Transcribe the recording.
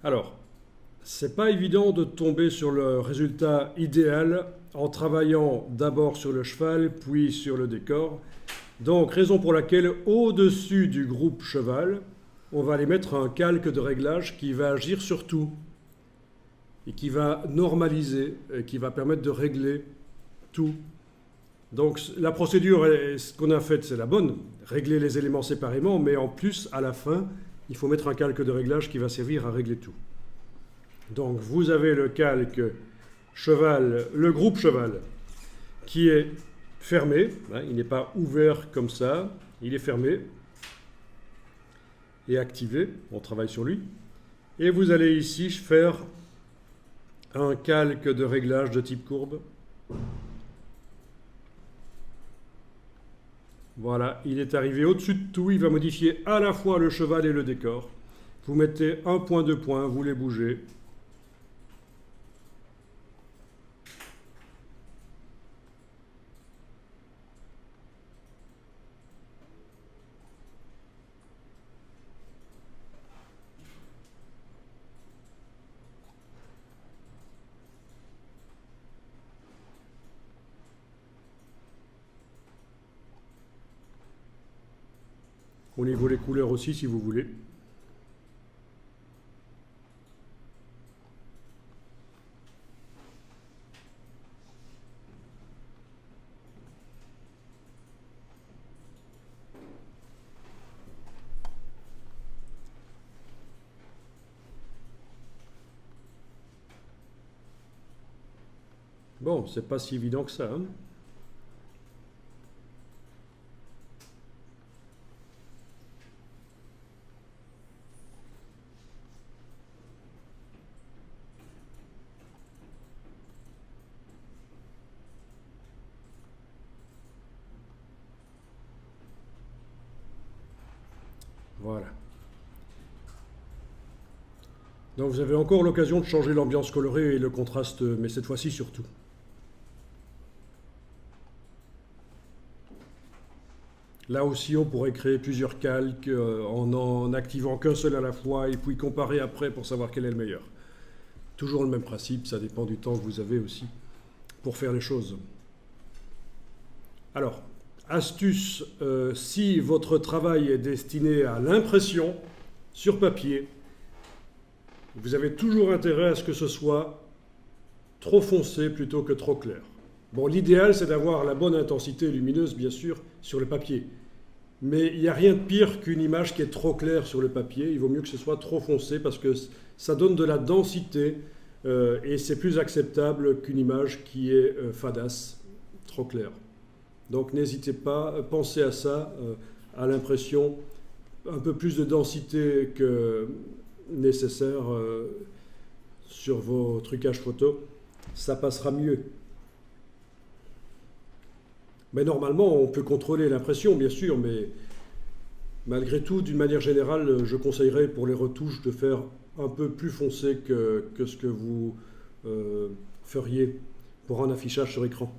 Alors, c'est pas évident de tomber sur le résultat idéal en travaillant d'abord sur le cheval, puis sur le décor. Donc, raison pour laquelle, au-dessus du groupe cheval, on va aller mettre un calque de réglage qui va agir sur tout et qui va normaliser, et qui va permettre de régler tout. Donc, la procédure, ce qu'on a faite, c'est la bonne, régler les éléments séparément, mais en plus, à la fin, il faut mettre un calque de réglage qui va servir à régler tout. Donc, vous avez le calque cheval, le groupe cheval, qui est fermé, hein, il n'est pas ouvert comme ça, il est fermé et activé, on travaille sur lui. Et vous allez ici faire un calque de réglage de type courbe. Voilà, il est arrivé au-dessus de tout, il va modifier à la fois le cheval et le décor. Vous mettez un point, deux points, vous les bougez. Au niveau des couleurs aussi, si vous voulez. Bon, c'est pas si évident que ça, hein. Voilà. Donc vous avez encore l'occasion de changer l'ambiance colorée et le contraste, mais cette fois-ci surtout. Là aussi, on pourrait créer plusieurs calques en n'en activant qu'un seul à la fois et puis comparer après pour savoir quel est le meilleur. Toujours le même principe, ça dépend du temps que vous avez aussi pour faire les choses. Alors, astuce, si votre travail est destiné à l'impression sur papier, vous avez toujours intérêt à ce que ce soit trop foncé plutôt que trop clair. Bon, l'idéal, c'est d'avoir la bonne intensité lumineuse, bien sûr, sur le papier. Mais il n'y a rien de pire qu'une image qui est trop claire sur le papier. Il vaut mieux que ce soit trop foncé parce que ça donne de la densité et c'est plus acceptable qu'une image qui est fadasse, trop claire. Donc n'hésitez pas, pensez à ça, à l'impression, un peu plus de densité que nécessaire sur vos trucages photos, ça passera mieux. Mais normalement, on peut contrôler l'impression, bien sûr, mais malgré tout, d'une manière générale, je conseillerais pour les retouches de faire un peu plus foncé que ce que vous feriez pour un affichage sur écran.